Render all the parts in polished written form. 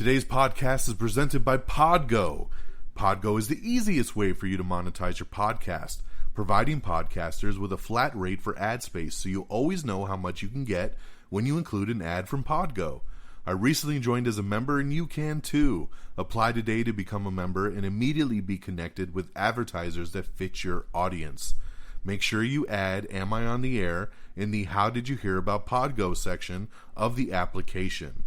Today's podcast is presented by Podgo. Podgo is the easiest way for you to monetize your podcast, providing podcasters with a flat rate for ad space so you always know how much you can get when you include an ad from Podgo. I recently joined as a member and you can too. Apply today to become a member and immediately be connected with advertisers that fit your audience. Make sure you add Am I on the Air in the How Did You Hear About Podgo section of the application.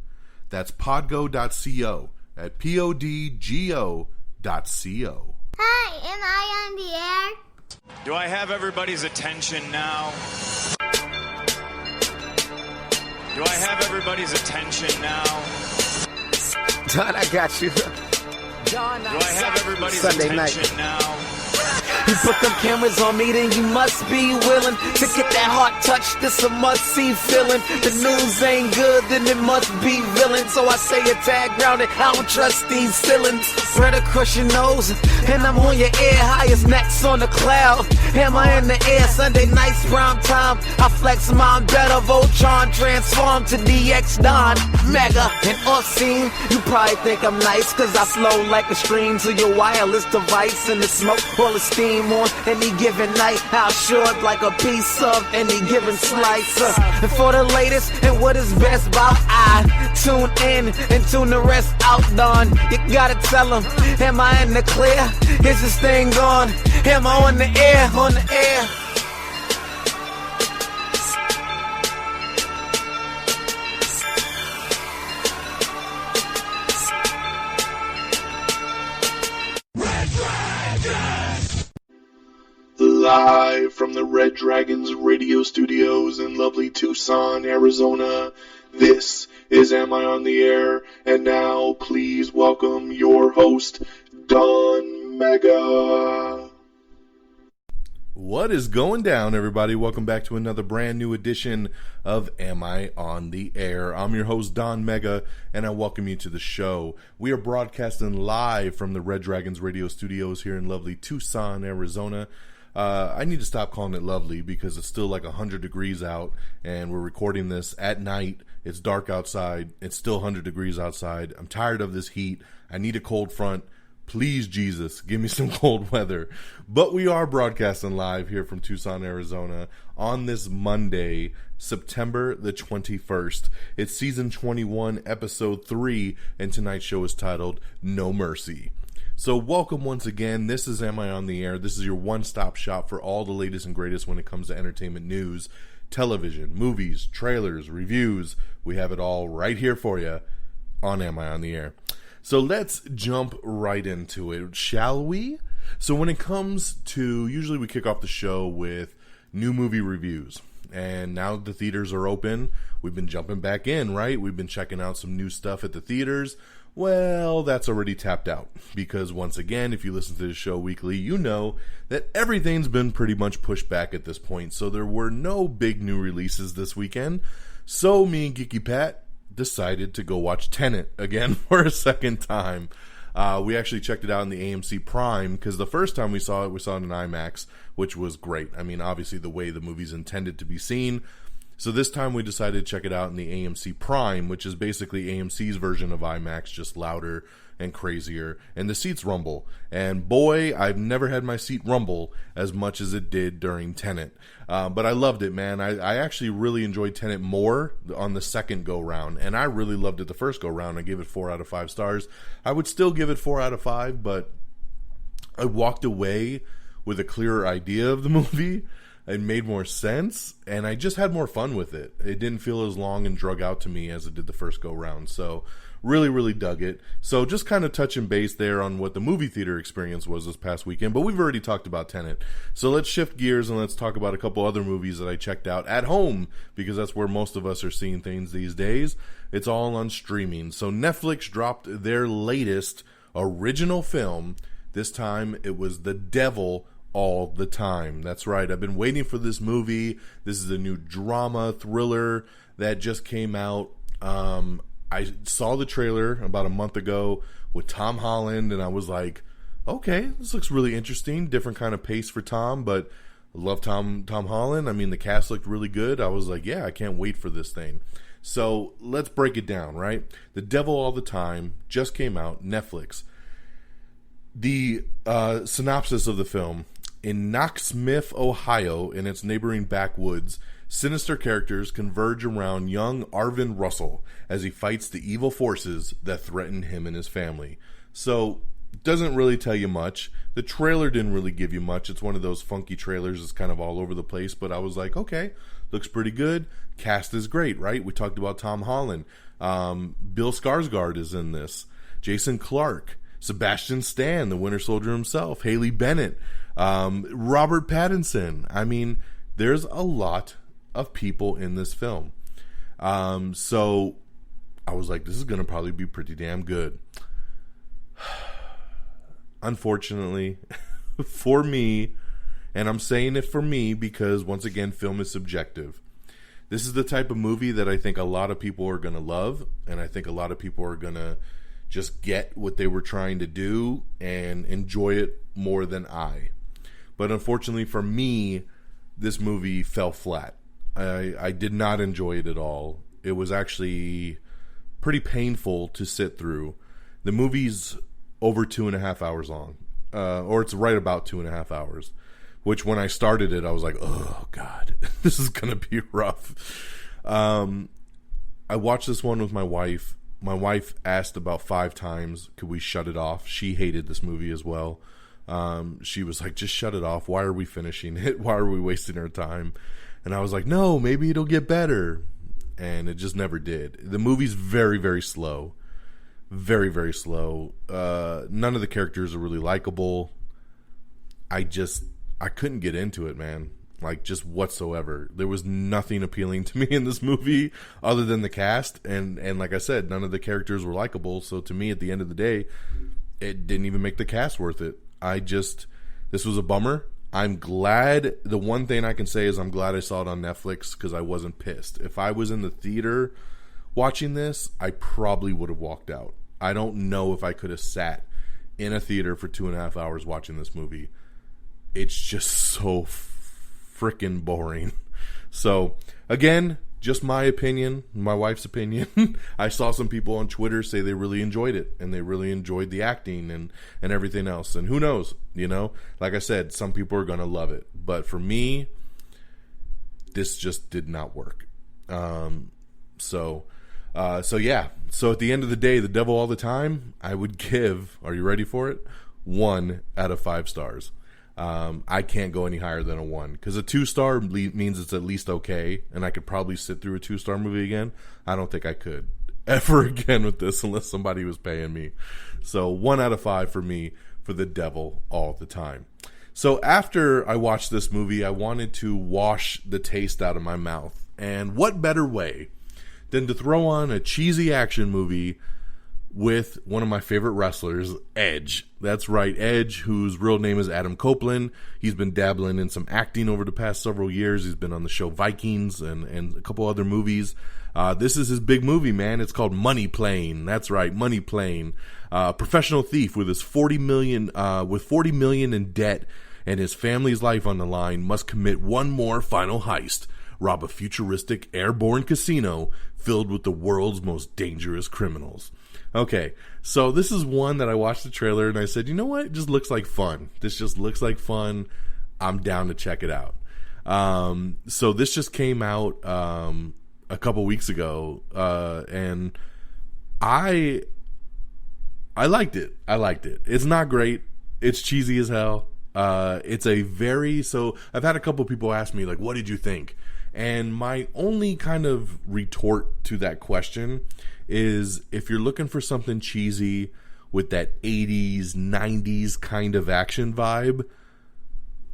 That's podgo.co at podgo.co. Hi, am I on the air? Do I have everybody's attention now? Do I have everybody's attention now? Don, I got you. Do I have everybody's Sunday attention night. now? You put them cameras on me, then you must be willing to get that heart touch. This a must-see feeling. The news ain't good, then it must be villain. So I say a tag grounded, I don't trust these ceilings. Spread across your nose, and I'm on your ear. Highest necks on the cloud. Am I in the air? Sunday nights, prime time. I flex mine better. Voltron transform to DX Don. Mega and off scene. You probably think I'm nice, cause I slow like a stream to your wireless device. And the smoke all the steam on any given night. How short like a piece of any given slice. And for the latest and what is best about, I tune in and tune the rest out. Don, you gotta tell them, am I in the clear? Is this thing on? Am I on the air? On the air. Live from the Red Dragons radio studios in lovely Tucson, Arizona, this is Am I on the Air? And now, please welcome your host, Don Mega. What is going down, everybody? Welcome back to another brand new edition of Am I on the Air? I'm your host, Don Mega, and I welcome you to the show. We are broadcasting live from the Red Dragons radio studios here in lovely Tucson, Arizona. I need to stop calling it lovely because it's still like 100 degrees out, and we're recording this at night. It's dark outside. It's still 100 degrees outside. I'm tired of this heat. I need a cold front. Please, Jesus, give me some cold weather. But we are broadcasting live here from Tucson, Arizona on this Monday, September the 21st. It's season 21, episode 3, and tonight's show is titled No Mercy. So welcome once again. This is Am I on the Air? This is your one-stop shop for all the latest and greatest when it comes to entertainment news, television, movies, trailers, reviews. We have it all right here for you on Am I on the Air? So let's jump right into it, shall we? So when it comes to, usually we kick off the show with new movie reviews. And now the theaters are open. We've been jumping back in, right? We've been checking out some new stuff at the theaters. Well, that's already tapped out because once again, if you listen to the show weekly, you know that everything's been pretty much pushed back at this point. So there were no big new releases this weekend. So me and Geeky Pat decided to go watch Tenet again for a second time. We actually checked it out in the AMC Prime because the first time we saw it in IMAX, which was great. I mean, obviously the way the movie's intended to be seen. So this time we decided to check it out in the AMC Prime, which is basically AMC's version of IMAX, just louder and crazier. And the seats rumble. And boy, I've never had my seat rumble as much as it did during Tenet. But I loved it, man. I actually really enjoyed Tenet more on the second go-round. And I really loved it the first go-round. I gave it 4 out of 5 stars. I would still give it 4 out of 5, but I walked away with a clearer idea of the movie. It made more sense, and I just had more fun with it. It didn't feel as long and drug out to me as it did the first go-round, so really, really dug it. So just kind of touching base there on what the movie theater experience was this past weekend, but we've already talked about Tenet. So let's shift gears and let's talk about a couple other movies that I checked out at home, because that's where most of us are seeing things these days. It's all on streaming. So Netflix dropped their latest original film. This time it was The Devil All the Time. That's right. I've been waiting for this movie. This is a new drama thriller that just came out. I saw the trailer about a month ago with Tom Holland, and I was like, okay, this looks really interesting. Different kind of pace for Tom, but I love Tom Holland. I mean, the cast looked really good. I was like, yeah, I can't wait for this thing. So let's break it down, right? The Devil All the Time just came out, Netflix. The synopsis of the film: in Knoxmith, Ohio, and its neighboring backwoods, sinister characters converge around young Arvin Russell as he fights the evil forces that threaten him and his family. So, doesn't really tell you much. The trailer didn't really give you much. It's one of those funky trailers that's kind of all over the place, but I was like, okay, looks pretty good. Cast is great, right? We talked about Tom Holland. Bill Skarsgård is in this. Jason Clarke. Sebastian Stan, the Winter Soldier himself. Haley Bennett. Robert Pattinson. I mean, there's a lot of people in this film. So I was like, this is going to probably be pretty damn good. Unfortunately, for me, and I'm saying it for me because, once again, film is subjective. This is the type of movie that I think a lot of people are going to love, and I think a lot of people are going to just get what they were trying to do and enjoy it more than I. But unfortunately for me, this movie fell flat. I did not enjoy it at all. It was actually pretty painful to sit through. The movie's over 2.5 hours long, or it's right about 2.5 hours, which when I started it, I was like, oh God, this is going to be rough. I watched this one with my wife. My wife asked about 5 times, could we shut it off? She hated this movie as well. She was like, just shut it off. Why are we finishing it? Why are we wasting our time? And I was like, no, maybe it'll get better. And it just never did. The movie's very, very slow. Very, very slow. None of the characters are really likable. I couldn't get into it, man. Like, just whatsoever. There was nothing appealing to me in this movie other than the cast. And like I said, none of the characters were likable. So to me, at the end of the day, it didn't even make the cast worth it. This was a bummer. I'm glad. The one thing I can say is I'm glad I saw it on Netflix because I wasn't pissed. If I was in the theater watching this, I probably would have walked out. I don't know if I could have sat in a theater for 2.5 hours watching this movie. It's just so freaking boring. So, again, just my opinion, my wife's opinion. I saw some people on Twitter say they really enjoyed it, and they really enjoyed the acting and everything else. And who knows, Like I said, some people are going to love it. But for me, this just did not work. So yeah. So at the end of the day, The Devil All the Time, I would give, are you ready for it? 1 out of 5 stars. I can't go any higher than a 1 because a 2-star means it's at least okay, and I could probably sit through a 2-star movie again. I don't think I could ever again with this unless somebody was paying me. So 1 out of 5 for me for The Devil All the Time. So after I watched this movie, I wanted to wash the taste out of my mouth, and what better way than to throw on a cheesy action movie with one of my favorite wrestlers, Edge. That's right, Edge, whose real name is Adam Copeland. He's been dabbling in some acting over the past several years. He's been on the show Vikings and a couple other movies. This is his big movie, man. It's called Money Plane. That's right, Money Plane. Professional thief with his $40 million in debt and his family's life on the line must commit one more final heist. Rob a futuristic airborne casino filled with the world's most dangerous criminals. Okay, so this is one that I watched the trailer and I said, you know what? It just looks like fun. This just looks like fun. I'm down to check it out. So this just came out a couple weeks ago, and I liked it. I liked it. It's not great. It's cheesy as hell. So I've had a couple people ask me, like, what did you think? And my only kind of retort to that question is, if you're looking for something cheesy with that 80s, 90s kind of action vibe,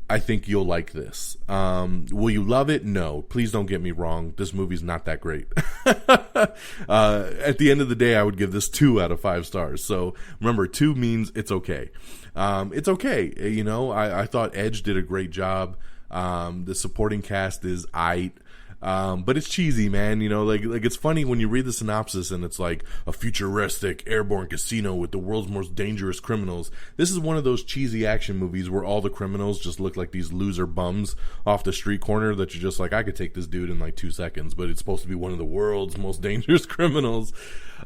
I think you'll like this. Will you love it? No. Please don't get me wrong. This movie's not that great. At the end of the day, I would give this 2 out of 5 stars. So remember, 2 means it's okay. It's okay. I thought Edge did a great job. The supporting cast is aight. But it's cheesy, man. You know, like it's funny when you read the synopsis and it's like a futuristic airborne casino with the world's most dangerous criminals. This is one of those cheesy action movies where all the criminals just look like these loser bums off the street corner that you're just like, I could take this dude in like 2 seconds, but it's supposed to be one of the world's most dangerous criminals.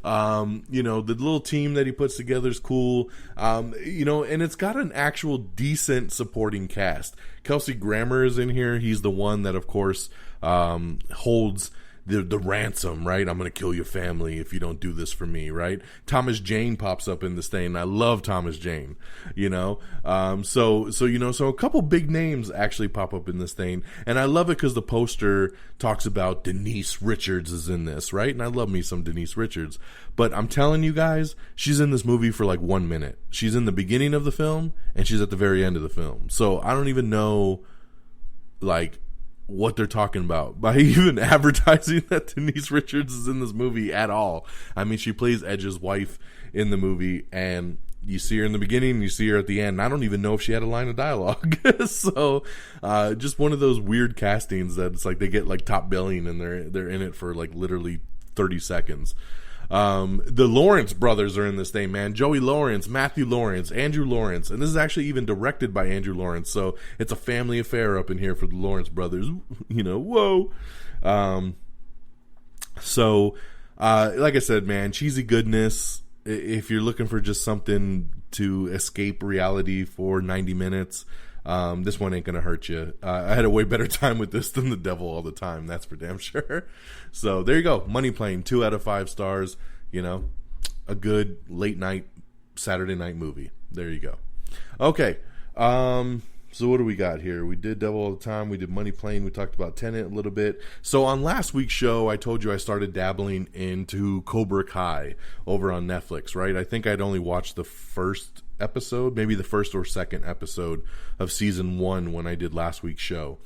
You know, the little team that he puts together is cool. You know, and it's got an actual decent supporting cast. Kelsey Grammer is in here. He's the one that, of course, holds the ransom, right? I'm going to kill your family if you don't do this for me, right? Thomas Jane pops up in this thing, and I love Thomas Jane, you know? So a couple big names actually pop up in this thing, and I love it because the poster talks about Denise Richards is in this, right? And I love me some Denise Richards, but I'm telling you guys, she's in this movie for like 1 minute. She's in the beginning of the film, and she's at the very end of the film. So I don't even know, like, what they're talking about by even advertising that Denise Richards is in this movie at all. I mean, she plays Edge's wife in the movie, and you see her in the beginning and you see her at the end. I don't even know if she had a line of dialogue. So just one of those weird castings that it's like they get like top billing and they're in it for like literally 30 seconds. The Lawrence brothers are in this thing, man. Joey Lawrence, Matthew Lawrence, Andrew Lawrence, and this is actually even directed by Andrew Lawrence, so it's a family affair up in here for the Lawrence brothers. You know, whoa. Like I said, man, cheesy goodness. If you're looking for just something to escape reality for 90 minutes, this one ain't gonna hurt you. I had a way better time with this than The Devil All the Time, that's for damn sure. So there you go, Money Plane, 2 out of 5 stars. You know, a good late night Saturday night movie. There you go. Okay, so what do we got here? We did Devil All the Time, we did Money Plane, we talked about Tenet a little bit. So on last week's show, I told you I started dabbling into Cobra Kai over on Netflix, right? I think I'd only watched the first episode, maybe the first or second episode of season 1 when I did last week's show.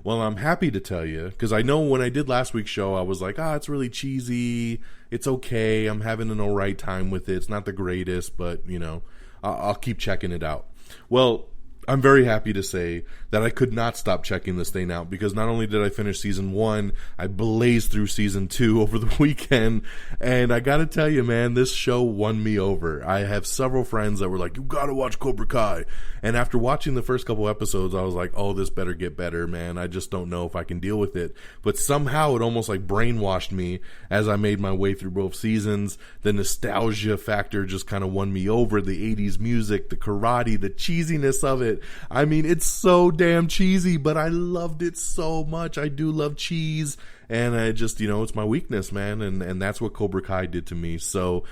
Well, I'm happy to tell you, because I know when I did last week's show, I was like, it's really cheesy, it's okay, I'm having an alright time with it, it's not the greatest, but, you know, I'll keep checking it out. Well, I'm very happy to say that I could not stop checking this thing out, because not only did I finish season 1, I blazed through season 2 over the weekend, and I gotta tell you, man, this show won me over. I have several friends that were like, you gotta watch Cobra Kai, and after watching the first couple episodes, I was like, oh, this better get better, man. I just don't know if I can deal with it. But somehow it almost like brainwashed me as I made my way through both seasons. The nostalgia factor just kind of won me over. The 80s music, the karate, the cheesiness of it. I mean, it's so damn cheesy, but I loved it so much. I do love cheese, and I just, you know, it's my weakness, man, and that's what Cobra Kai did to me. So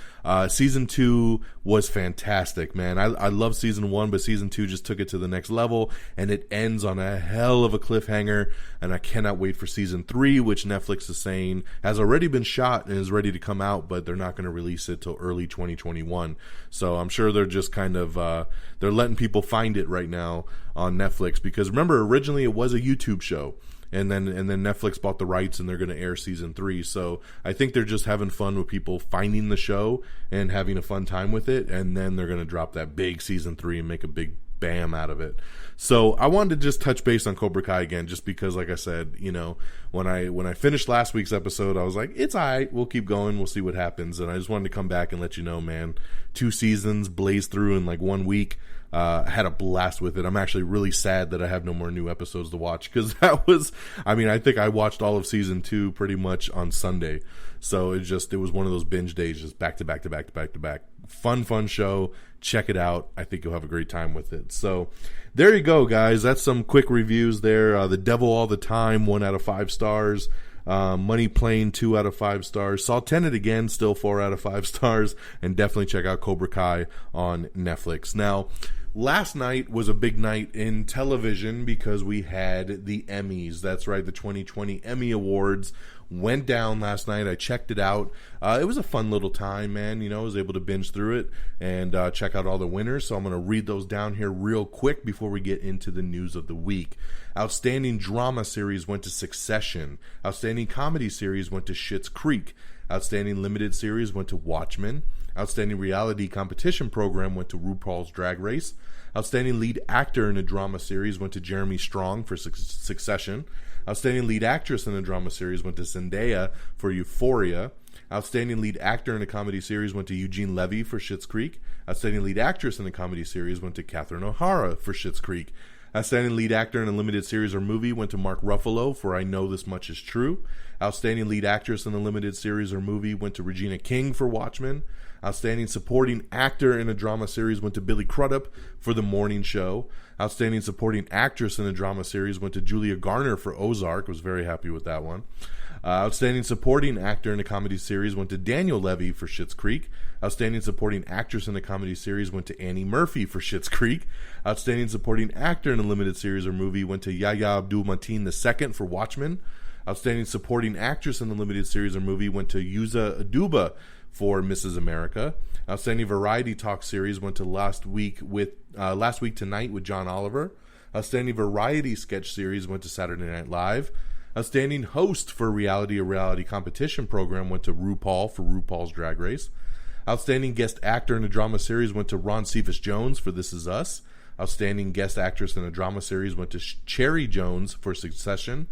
season 2 was fantastic, man. I love season 1, but season 2 just took it to the next level, and it ends on a hell of a cliffhanger, and I cannot wait for season 3, which Netflix is saying has already been shot and is ready to come out, but they're not going to release it till early 2021. So I'm sure they're just kind of they're letting people find it right now on Netflix, because remember, originally it was a YouTube show. And then Netflix bought the rights, and they're going to air season 3. So I think they're just having fun with people finding the show and having a fun time with it. And then they're going to drop that big season 3 and make a big bam out of it. So I wanted to just touch base on Cobra Kai again, just because, like I said, you know, when I finished last week's episode, I was like, it's all right, we'll keep going, we'll see what happens. And I just wanted to come back and let you know, man, 2 seasons blazed through in like 1 week. I had a blast with it. I'm actually really sad that I have no more new episodes to watch, because that was, I mean, I think I watched all of season 2 pretty much on Sunday. So it was one of those binge days, just back to back to back to back to back. Fun show. Check it out. I think you'll have a great time with it. So there you go, guys. That's some quick reviews there. The Devil All the Time, 1 out of 5 stars. Money Plane, 2 out of 5 stars. Saw Tenet again, still 4 out of 5 stars. And definitely check out Cobra Kai on Netflix. Now, last night was a big night in television because we had the Emmys. That's right, the 2020 Emmy Awards went down last night. I checked it out. It was a fun little time, man. You know, I was able to binge through it and check out all the winners. So I'm going to read those down here real quick before we get into the news of the week. Outstanding Drama Series went to Succession. Outstanding Comedy Series went to Schitt's Creek. Outstanding Limited Series went to Watchmen. Outstanding reality competition program went to RuPaul's Drag Race. Outstanding lead actor in a drama series went to Jeremy Strong for Succession. Outstanding lead actress in a drama series went to Zendaya for Euphoria. Outstanding lead actor in a comedy series went to Eugene Levy for Schitt's Creek. Outstanding lead actress in a comedy series went to Catherine O'Hara for Schitt's Creek. Outstanding lead actor in a limited series or movie went to Mark Ruffalo for I Know This Much Is True. Outstanding lead actress in a limited series or movie went to Regina King for Watchmen. Outstanding supporting actor in a drama series went to Billy Crudup for The Morning Show. Outstanding supporting actress in a drama series went to Julia Garner for Ozark. Was very happy with that one. Outstanding supporting actor in a comedy series went to Daniel Levy for Schitt's Creek. Outstanding supporting actress in a comedy series went to Annie Murphy for Schitt's Creek. Outstanding supporting actor in a limited series or movie went to Yahya Abdul-Mateen II for Watchmen. Outstanding supporting actress in a limited series or movie went to Yuza Aduba for Mrs. America. Outstanding variety talk series went to Last Week Tonight with John Oliver. Outstanding variety sketch series went to Saturday Night Live. Outstanding host for a reality competition program went to RuPaul for RuPaul's Drag Race. Outstanding guest actor in a drama series went to Ron Cephas Jones for This Is Us. Outstanding guest actress in a drama series went to Cherry Jones for Succession.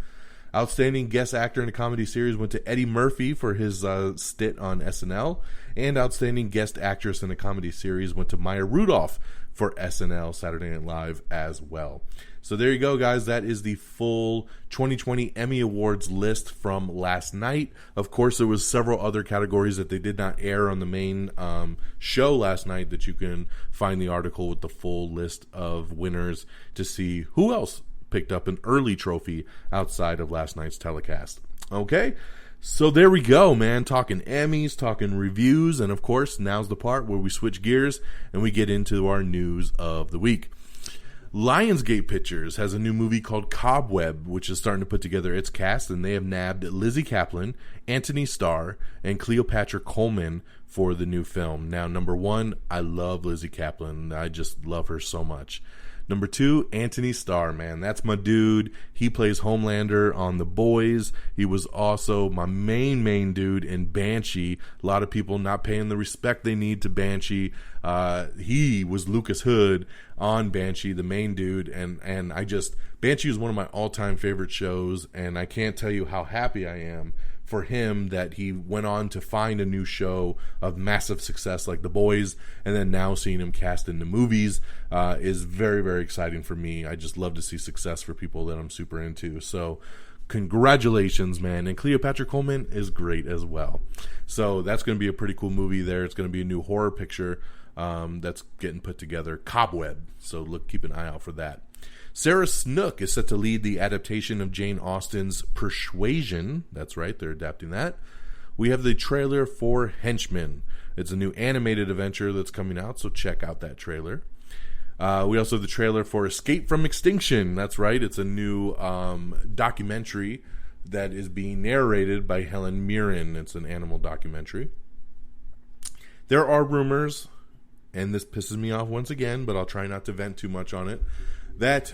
Outstanding guest actor in a comedy series went to Eddie Murphy for his stint on SNL. And outstanding guest actress in a comedy series went to Maya Rudolph for SNL Saturday Night Live as well. So there you go, guys. That is the full 2020 Emmy Awards list from last night. Of course, there was several other categories that they did not air on the main show last night that you can find the article with the full list of winners to see who else picked up an early trophy outside of last night's telecast. Okay, so there we go, man. Talking Emmys, talking reviews, and of course, now's the part where we switch gears and we get into our news of the week. Lionsgate Pictures has a new movie called Cobweb, which is starting to put together its cast, and they have nabbed Lizzie Kaplan, Anthony Starr, and Cleopatra Coleman for the new film. Now, number one, I love Lizzie Kaplan. I just love her so much. Number two, Anthony Starr, man. That's my dude. He plays Homelander on The Boys. He was also my main dude in Banshee. A lot of people not paying the respect they need to Banshee. He was Lucas Hood on Banshee, the main dude. And Banshee is one of my all-time favorite shows, and I can't tell you how happy I am for him that he went on to find a new show of massive success like The Boys, and then now seeing him cast in the movies is very, very exciting for me. I just love to see success for people that I'm super into. So congratulations, man. And Cleopatra Coleman is great as well. So that's going to be a pretty cool movie there. It's going to be a new horror picture that's getting put together, Cobweb. So keep an eye out for that. Sarah Snook is set to lead the adaptation of Jane Austen's Persuasion. That's right, they're adapting that. We have the trailer for Henchmen. It's a new animated adventure that's coming out, so check out that trailer. We also have the trailer for Escape from Extinction. That's right, it's a new documentary that is being narrated by Helen Mirren. It's an animal documentary. There are rumors, and this pisses me off once again, but I'll try not to vent too much on it, that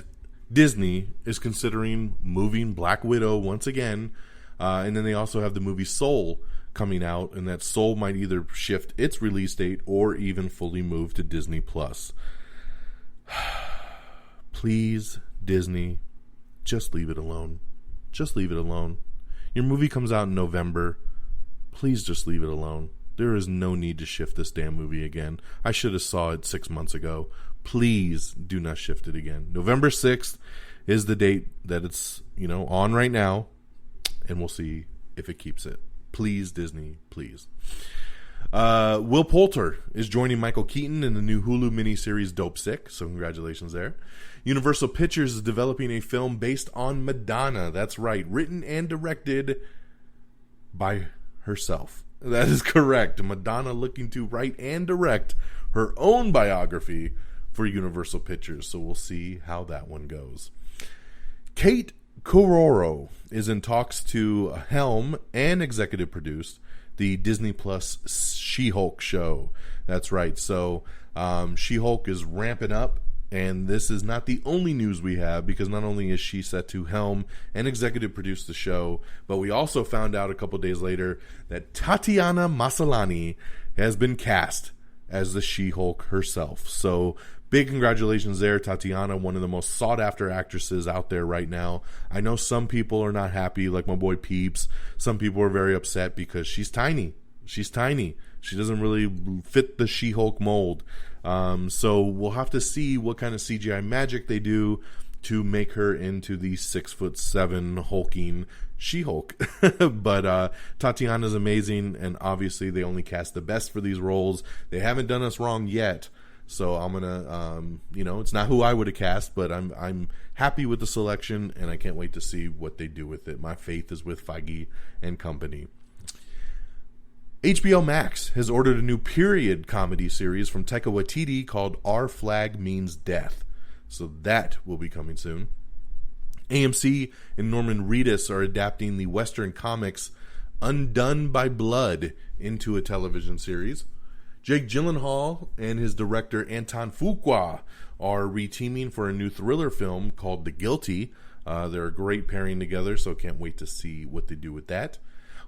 Disney is considering moving Black Widow once again, and then they also have the movie Soul coming out, and that Soul might either shift its release date or even fully move to Disney Plus. Please, Disney, just leave it alone. Just leave it alone. Your movie comes out in November. Please just leave it alone. There is no need to shift this damn movie again. I should have saw it 6 months ago. Please do not shift it again. November 6th is the date that it's, on right now, and we'll see if it keeps it. Please, Disney, please. Will Poulter is joining Michael Keaton in the new Hulu miniseries Dope Sick, so congratulations there. Universal Pictures is developing a film based on Madonna. That's right, written and directed by herself. That is correct. Madonna looking to write and direct her own biography for Universal Pictures, so we'll see how that one goes. Kate Kororo is in talks to helm and executive produce the Disney Plus She-Hulk show. That's right. So She-Hulk is ramping up And this is not the only news we have, because not only is she set to helm and executive produce the show, but we also found out a couple days later that Tatiana Maslany has been cast as the She-Hulk herself. So big congratulations there, Tatiana, one of the most sought-after actresses out there right now. I know some people are not happy, like my boy Peeps. Some people are very upset because she's tiny. She's tiny. She doesn't really fit the She-Hulk mold. So we'll have to see what kind of CGI magic they do to make her into the 6'7" hulking She-Hulk. But Tatiana's amazing, and obviously they only cast the best for these roles. They haven't done us wrong yet. So I'm gonna, it's not who I would have cast, but I'm happy with the selection, and I can't wait to see what they do with it. My faith is with Feige and company. HBO Max has ordered a new period comedy series from Taika Waititi called Our Flag Means Death. So that will be coming soon. AMC and Norman Reedus are adapting the Western comics Undone by Blood into a television series. Jake Gyllenhaal and his director Anton Fuqua are reteaming for a new thriller film called The Guilty. They're a great pairing together, so can't wait to see what they do with that.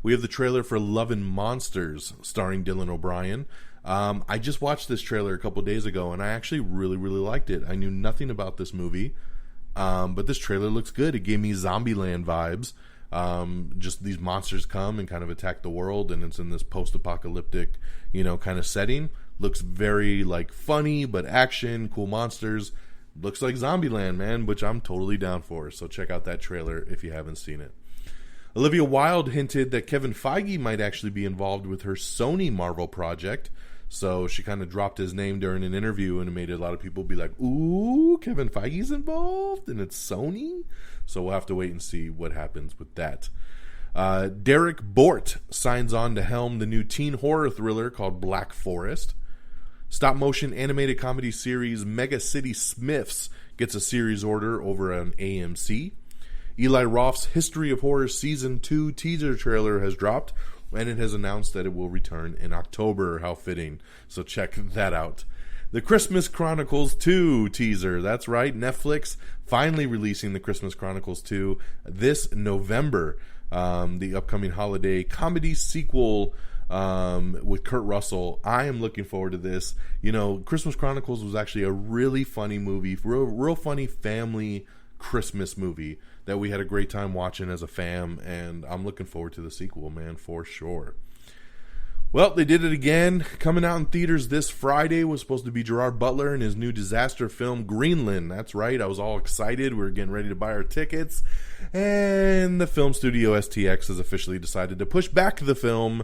We have the trailer for Love and Monsters, starring Dylan O'Brien. I just watched this trailer a couple days ago, and I actually really, really liked it. I knew nothing about this movie, but this trailer looks good. It gave me Zombieland vibes. Just these monsters come and kind of attack the world, and it's in this post-apocalyptic, kind of setting. Looks very, funny, but action, cool monsters. Looks like Zombieland, man, which I'm totally down for. So check out that trailer if you haven't seen it. Olivia Wilde hinted that Kevin Feige might actually be involved with her Sony Marvel project. So she kind of dropped his name during an interview, and it made a lot of people be like, ooh, Kevin Feige's involved, and it's Sony? So we'll have to wait and see what happens with that. Derek Bort signs on to helm the new teen horror thriller called Black Forest. Stop-motion animated comedy series Mega City Smiths gets a series order over on AMC. Eli Roth's History of Horror Season 2 teaser trailer has dropped, and it has announced that it will return in October. How fitting. So check that out. The Christmas Chronicles 2 teaser. That's right, Netflix finally releasing the Christmas Chronicles 2 this November. The upcoming holiday comedy sequel with Kurt Russell. I am looking forward to this. Christmas Chronicles was actually a really funny movie, real funny family Christmas movie that we had a great time watching as a fam, and I'm looking forward to the sequel, man, for sure. Well, they did it again. Coming out in theaters this Friday was supposed to be Gerard Butler and his new disaster film, Greenland. That's right, I was all excited. We were getting ready to buy our tickets, and the film studio STX has officially decided to push back the film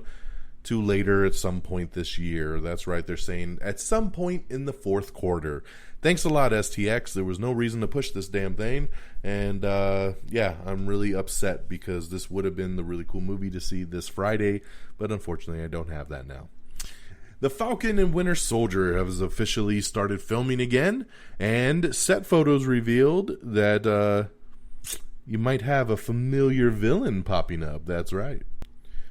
to later at some point this year. That's right, they're saying at some point in the fourth quarter. Thanks a lot, STX. There was no reason to push this damn thing. And, I'm really upset because this would have been the really cool movie to see this Friday. But unfortunately, I don't have that now. The Falcon and Winter Soldier has officially started filming again. And set photos revealed that you might have a familiar villain popping up. That's right.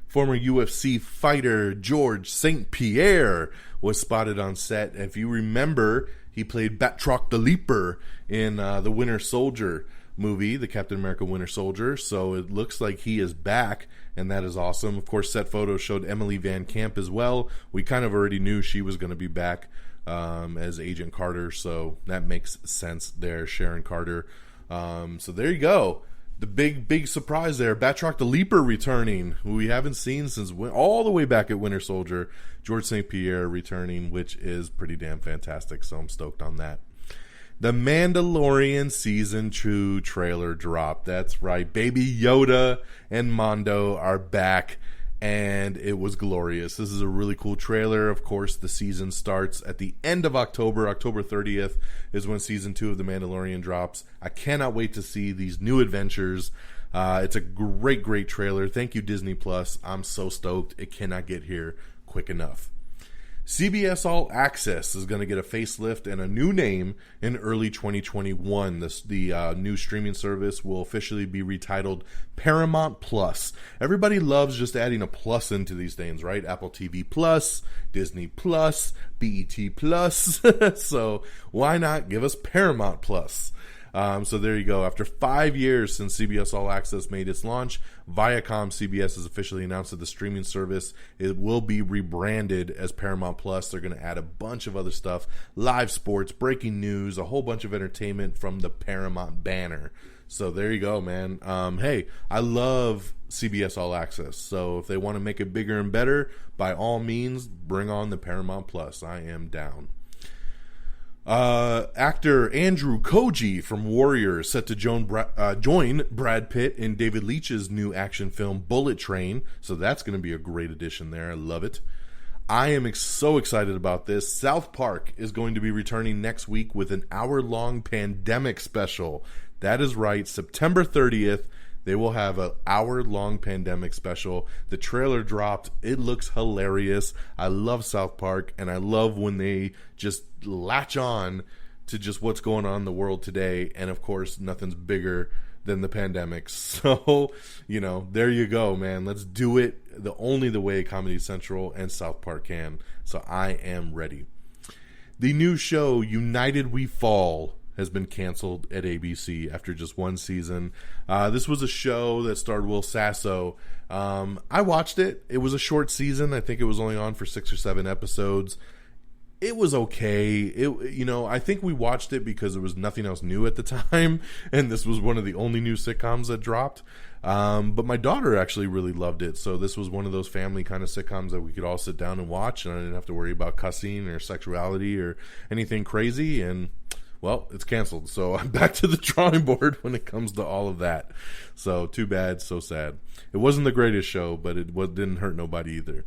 Former UFC fighter George St. Pierre was spotted on set. If you remember, he played Batroc the Leaper in the Winter Soldier movie, the Captain America Winter Soldier. So it looks like he is back, and that is awesome. Of course, set photos showed Emily Van Camp as well. We kind of already knew she was going to be back as Agent Carter, so that makes sense there, Sharon Carter. So there you go. The big surprise there, Batroc the Leaper returning, who we haven't seen since all the way back at Winter Soldier. George St. Pierre returning, which is pretty damn fantastic, so I'm stoked on that. The Mandalorian Season 2 trailer dropped. That's right, Baby Yoda and Mando are back, and it was glorious. This is a really cool trailer. Of course, the season starts at the end of October. October 30th is when Season 2 of The Mandalorian drops. I cannot wait to see these new adventures. It's a great trailer. Thank you, Disney Plus. I'm so stoked. It cannot get here quick enough. CBS All Access is going to get a facelift and a new name in early 2021. The new streaming service will officially be retitled Paramount Plus. Everybody loves just adding a plus into these things, right? Apple TV Plus, Disney Plus, BET Plus. So why not give us Paramount Plus? So there you go. After 5 years since CBS All Access made its launch, Viacom CBS has officially announced that the streaming service it will be rebranded as Paramount Plus. They're going to add a bunch of other stuff, live sports, breaking news, a whole bunch of entertainment from the Paramount banner. So there you go, man. Hey, I love CBS All Access. So if they want to make it bigger and better, by all means, bring on the Paramount Plus. I am down. Actor Andrew Koji from Warrior set to join Brad Pitt in David Leitch's new action film Bullet Train, so that's going to be a great addition there. I love it. I am so excited about this. South Park is going to be returning next week with an hour-long pandemic special. That is right, September 30th. They will have an hour-long pandemic special. The trailer dropped. It looks hilarious. I love South Park, and I love when they just latch on to just what's going on in the world today. And, of course, nothing's bigger than the pandemic. So, there you go, man. Let's do it only the way Comedy Central and South Park can. So I am ready. The new show, United We Fall, has been canceled at ABC after just one season. This was a show that starred Will Sasso. I watched it. It was a short season. I think it was only on for 6 or 7 episodes. It was okay. I think we watched it because there was nothing else new at the time, and this was one of the only new sitcoms that dropped. But my daughter actually really loved it, so this was one of those family kind of sitcoms that we could all sit down and watch, and I didn't have to worry about cussing or sexuality or anything crazy, and well, it's canceled, so I'm back to the drawing board when it comes to all of that. So, too bad, so sad. It wasn't the greatest show, but it didn't hurt nobody either.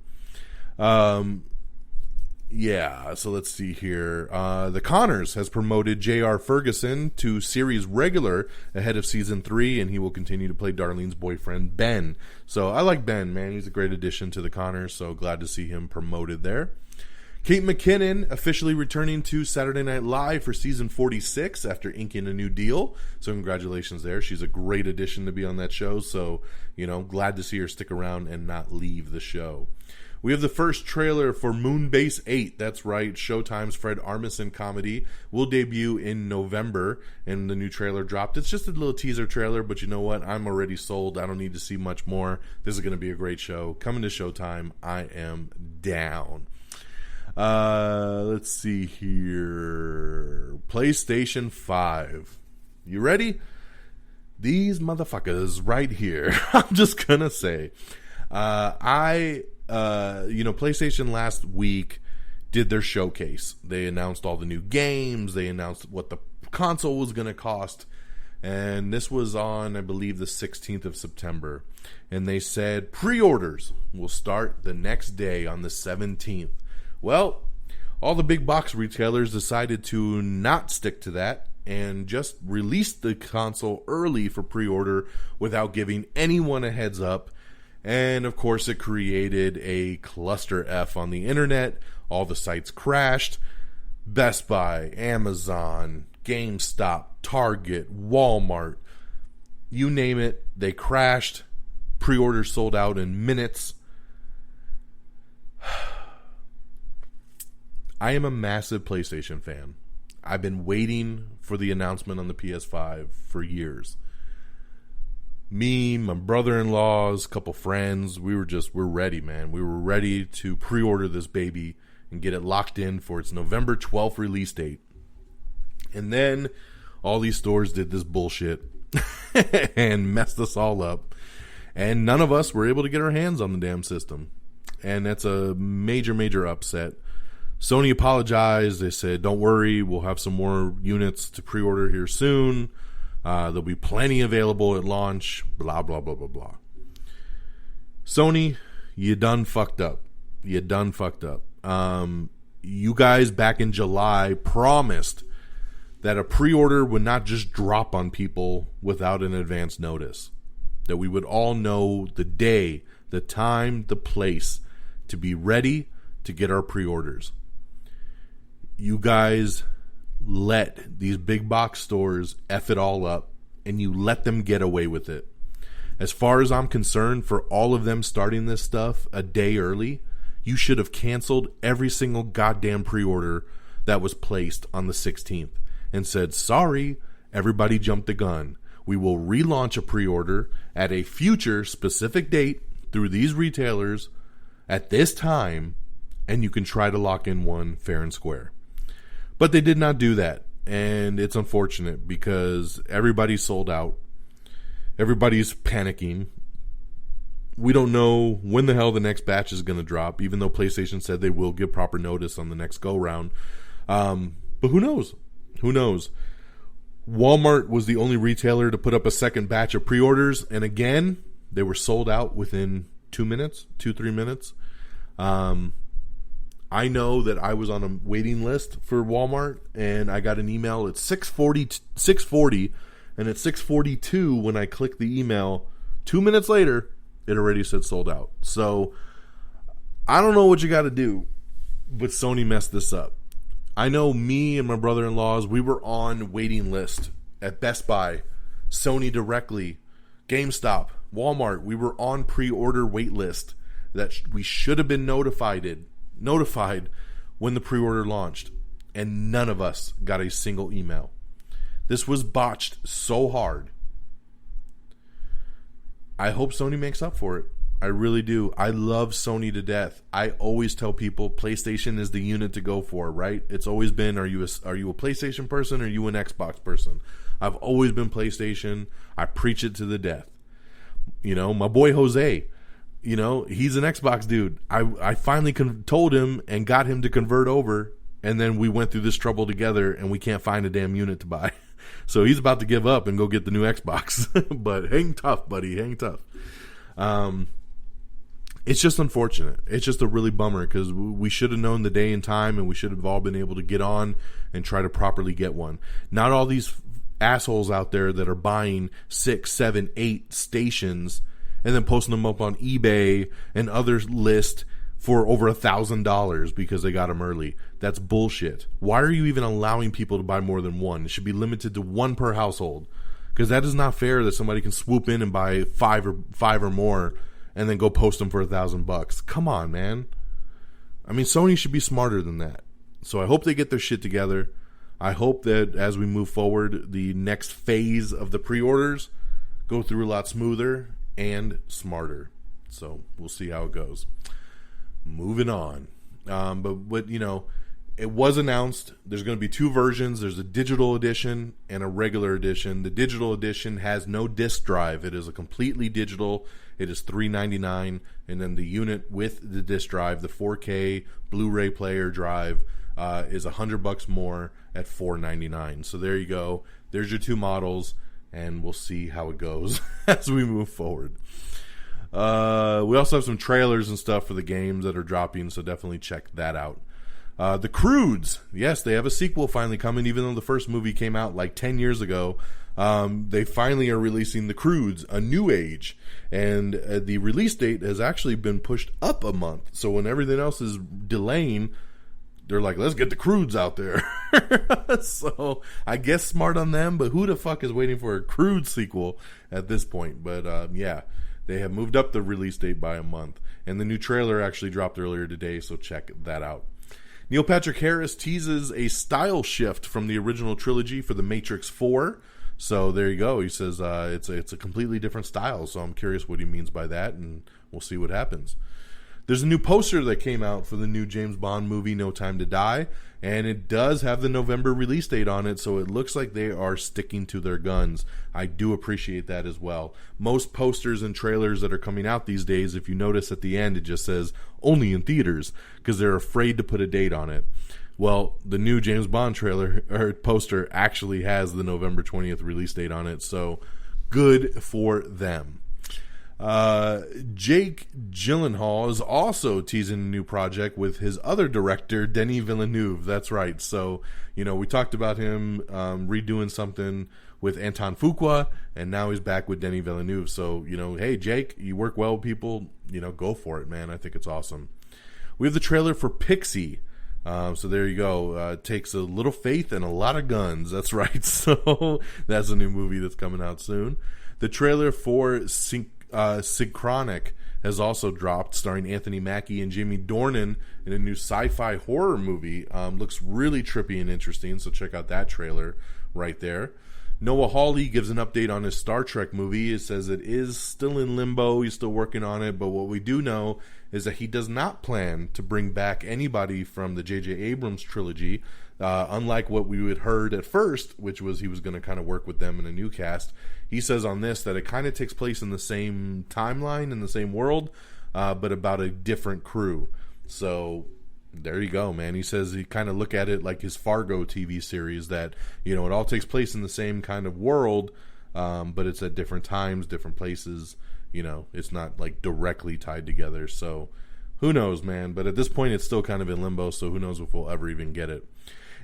Yeah, so let's see here. The Connors has promoted J.R. Ferguson to series regular ahead of season 3, and he will continue to play Darlene's boyfriend, Ben. So, I like Ben, man. He's a great addition to the Connors, so glad to see him promoted there. Kate McKinnon officially returning to Saturday Night Live for season 46 after inking a new deal. So congratulations there. She's a great addition to be on that show. So, glad to see her stick around and not leave the show. We have the first trailer for Moonbase 8. That's right. Showtime's Fred Armisen comedy will debut in November, and the new trailer dropped. It's just a little teaser trailer, but you know what? I'm already sold. I don't need to see much more. This is going to be a great show. Coming to Showtime. I am down. Let's see here. PlayStation 5. You ready? These motherfuckers right here. I'm just gonna say. PlayStation last week did their showcase. They announced all the new games. They announced what the console was gonna cost. And this was on, I believe, the 16th of September. And they said pre-orders will start the next day on the 17th. Well, all the big box retailers decided to not stick to that and just released the console early for pre-order without giving anyone a heads up. And, of course, it created a cluster F on the internet. All the sites crashed. Best Buy, Amazon, GameStop, Target, Walmart, you name it, they crashed. Pre-orders sold out in minutes. I am a massive PlayStation fan. I've been waiting for the announcement on the PS5 for years. Me, my brother-in-laws, a couple friends, we're ready, man. We were ready to pre-order this baby and get it locked in for its November 12th release date. And then all these stores did this bullshit and messed us all up. And none of us were able to get our hands on the damn system. And that's a major, major upset. Sony apologized. They said, don't worry, we'll have some more units to pre-order here soon. There'll be plenty available at launch. Blah, blah, blah, blah, blah. Sony, you done fucked up. You done fucked up. You guys back in July promised that a pre-order would not just drop on people without an advance notice. That we would all know the day, the time, the place to be ready to get our pre-orders. You guys let these big box stores F it all up, and you let them get away with it. As far as I'm concerned, for all of them starting this stuff a day early, you should have canceled every single goddamn pre-order that was placed on the 16th and said, sorry, everybody jumped the gun. We will relaunch a pre-order at a future specific date through these retailers at this time, and you can try to lock in one fair and square. But they did not do that, and it's unfortunate because everybody's sold out. Everybody's panicking. We don't know when the hell the next batch is going to drop, even though PlayStation said they will give proper notice on the next go-round. But who knows? Who knows? Walmart was the only retailer to put up a second batch of pre-orders, and again, they were sold out within 3 minutes. I know that I was on a waiting list for Walmart, and I got an email at 6:40, and at 6:42, when I clicked the email, 2 minutes later, it already said sold out. So, I don't know what you got to do, but Sony messed this up. I know me and my brother-in-laws, we were on waiting list at Best Buy, Sony directly, GameStop, Walmart. We were on pre-order wait list that we should have been notified when the pre-order launched, and none of us got a single email. This was botched so hard. I hope Sony makes up for it. I really do. I love Sony to death. I always tell people PlayStation is the unit to go for, right? It's always been, are you a PlayStation person or are you an Xbox person? I've always been PlayStation. I preach it to the death. You know, my boy Jose, you know, he's an Xbox dude. I finally told him and got him to convert over, and then we went through this trouble together, and we can't find a damn unit to buy. So he's about to give up and go get the new Xbox. But hang tough, buddy. Hang tough. It's just unfortunate. It's just a really bummer because we should have known the day and time, and we should have all been able to get on and try to properly get one. Not all these assholes out there that are buying 6, 7, 8 stations and then posting them up on eBay and other lists for over $1,000 because they got them early. That's bullshit. Why are you even allowing people to buy more than one? It should be limited to one per household, because that is not fair that somebody can swoop in and buy five or more and then go post them for $1,000. Come on, man. I mean, Sony should be smarter than that. So I hope they get their shit together. I hope that as we move forward, the next phase of the pre-orders go through a lot smoother and smarter. So we'll see how it goes. Moving on. But you know, it was announced there's going to be 2 versions. There's a digital edition and a regular edition. The digital edition has no disc drive. It is a completely digital. It is $399, and then the unit with the disc drive, the 4K Blu-ray player drive, is $100 more at $499. So there you go. There's your 2 models, and we'll see how it goes as we move forward. We also have some trailers and stuff for the games that are dropping, so definitely check that out. The Croods, yes, they have a sequel finally coming, even though the first movie came out like 10 years ago. They finally are releasing The Croods, A New Age, and the release date has actually been pushed up a month. So when everything else is delaying, they're like, let's get The Croods out there. So I guess smart on them, but who the fuck is waiting for a Croods sequel at this point? But yeah, they have moved up the release date by a month, and the new trailer actually dropped earlier today, so check that out. Neil Patrick Harris teases a style shift from the original trilogy for The Matrix 4. So there you go. He says it's a completely different style. So I'm curious what he means by that, and we'll see what happens. There's a new poster that came out for the new James Bond movie, No Time to Die, and it does have the November release date on it, so it looks like they are sticking to their guns. I do appreciate that as well. Most posters and trailers that are coming out these days, if you notice at the end, it just says, only in theaters, because they're afraid to put a date on it. Well, the new James Bond trailer or poster actually has the November 20th release date on it, so good for them. Jake Gyllenhaal is also teasing a new project with his other director, Denis Villeneuve. That's right. So, you know, we talked about him redoing something with Anton Fuqua, and now he's back with Denis Villeneuve. So, you know, hey, Jake, you work well with people. You know, go for it, man. I think it's awesome. We have the trailer for Pixie. So there you go. It takes a little faith and a lot of guns. That's right. So that's a new movie that's coming out soon. The trailer for Synchronic has also dropped, starring Anthony Mackie and Jamie Dornan in a new sci-fi horror movie. Looks really trippy and interesting, so check out that trailer right there. Noah Hawley gives an update on his Star Trek movie. It says it is still in limbo. He's still working on it, but what we do know is that he does not plan to bring back anybody from the J.J. Abrams trilogy, unlike what we had heard at first, which was he was going to kind of work with them in a new cast. He says on this that it kind of takes place in the same timeline, in the same world, but about a different crew. So there you go, man. He says he kind of look at it like his Fargo TV series, that, you know, it all takes place in the same kind of world, but it's at different times, different places. You know, it's not like directly tied together. So who knows, man? But at this point, it's still kind of in limbo, so who knows if we'll ever even get it.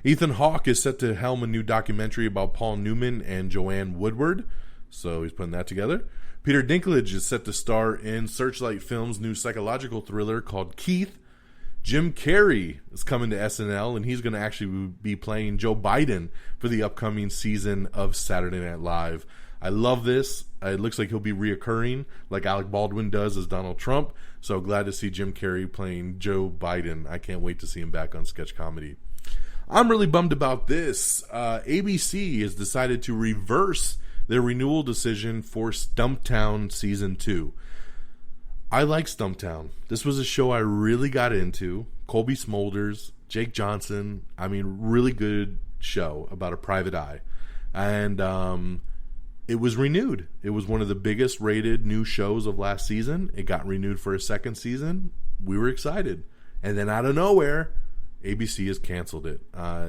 Ethan Hawke is set to helm a new documentary about Paul Newman and Joanne Woodward, so he's putting that together. Peter Dinklage is set to star in Searchlight Films' new psychological thriller called Keith. Jim Carrey is coming to SNL, and he's going to actually be playing Joe Biden for the upcoming season of Saturday Night Live. I love this. It looks like he'll be reoccurring like Alec Baldwin does as Donald Trump. So glad to see Jim Carrey playing Joe Biden. I can't wait to see him back on sketch comedy. I'm really bummed about this. ABC has decided to reverse their renewal decision for Stumptown Season 2. I like Stumptown. This was a show I really got into. Colby Smulders, Jake Johnson. I mean, really good show about a private eye. And it was renewed. It was one of the biggest rated new shows of last season. It got renewed for a second season. We were excited. And then out of nowhere, ABC has canceled it.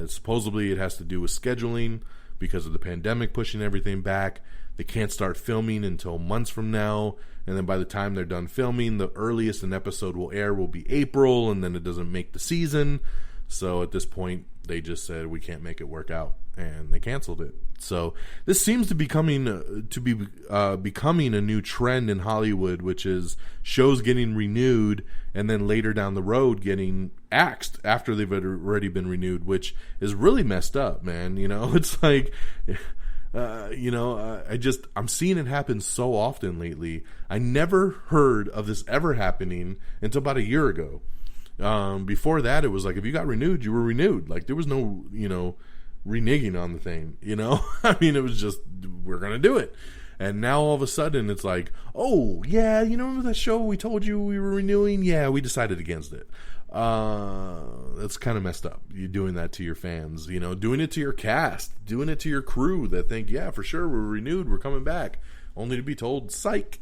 Supposedly it has to do with scheduling because of the pandemic pushing everything back. They can't start filming until months from now. And then by the time they're done filming, the earliest an episode will air will be April, and then it doesn't make the season. So at this point, they just said, we can't make it work out, and they canceled it. So this seems to be becoming a new trend in Hollywood, which is shows getting renewed and then later down the road getting axed after they've already been renewed, which is really messed up, man. You know, it's like... I'm seeing it happen so often lately. I never heard of this ever happening until about a year ago. Before that, it was like, if you got renewed, you were renewed. Like, there was no, reneging on the thing, I mean, it was just, we're going to do it. And now all of a sudden it's like, oh, yeah, remember that show we told you we were renewing? Yeah, we decided against it. That's kind of messed up. You're doing that to your fans, doing it to your cast, doing it to your crew that think, yeah, for sure, we're renewed, we're coming back, only to be told, psych.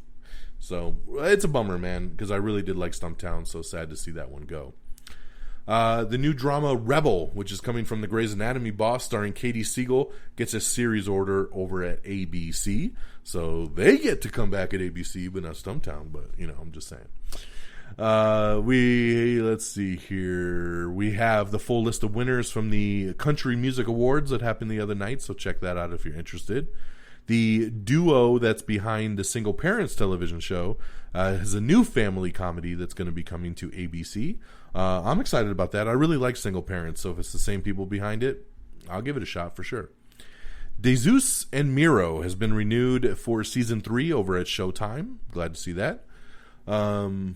So it's a bummer, man, because I really did like Stumptown, so sad to see that one go. The new drama Rebel, which is coming from the Grey's Anatomy boss, starring Katie Siegel, gets a series order over at ABC. So they get to come back at ABC, but not Stumptown. But, I'm just saying. Let's see here. We have the full list of winners from the Country Music Awards that happened the other night, so check that out if you're interested. The duo that's behind the Single Parents television show has a new family comedy that's going to be coming to ABC. I'm excited about that. I really like Single Parents, so if it's the same people behind it, I'll give it a shot for sure. Jesus and Miro has been renewed for season 3 over at Showtime. Glad to see that. The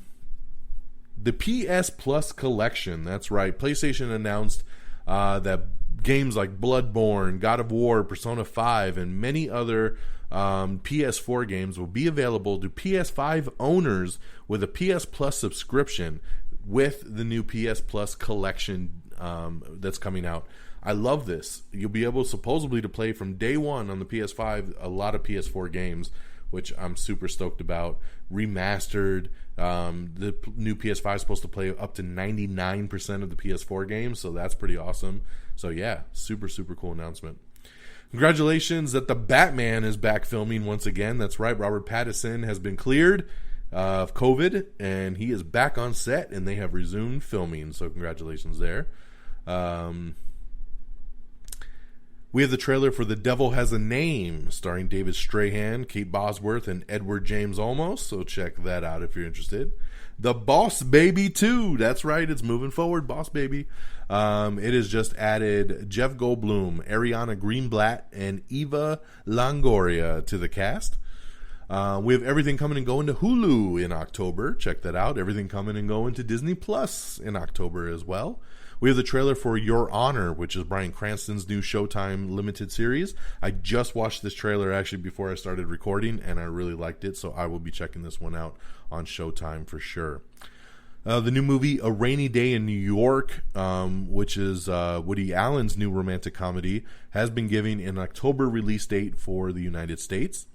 PS Plus collection, that's right. PlayStation announced that games like Bloodborne, God of War, Persona 5, and many other PS4 games will be available to PS5 owners with a PS Plus subscription with the new PS Plus collection that's coming out. I love this. You'll be able supposedly to play from day one on the PS5 a lot of PS4 games, which I'm super stoked about. Remastered. The new PS5 is supposed to play up to 99% of the PS4 games, so that's pretty awesome. So yeah, super, super cool announcement. Congratulations that the Batman is back filming once again. That's right, Robert Pattinson has been cleared of COVID, and he is back on set, and they have resumed filming, so congratulations there. We have the trailer for The Devil Has a Name, starring David Strahan, Kate Bosworth, and Edward James Olmos, so check that out if you're interested. The Boss Baby 2, that's right, it's moving forward, Boss Baby. It has just added Jeff Goldblum, Ariana Greenblatt, and Eva Longoria to the cast. We have everything coming and going to Hulu in October, check that out. Everything coming and going to Disney Plus in October as well. We have the trailer for Your Honor, which is Bryan Cranston's new Showtime limited series. I just watched this trailer actually before I started recording, and I really liked it, so I will be checking this one out on Showtime for sure. The new movie A Rainy Day in New York, which is Woody Allen's new romantic comedy, has been given an October release date for the United States.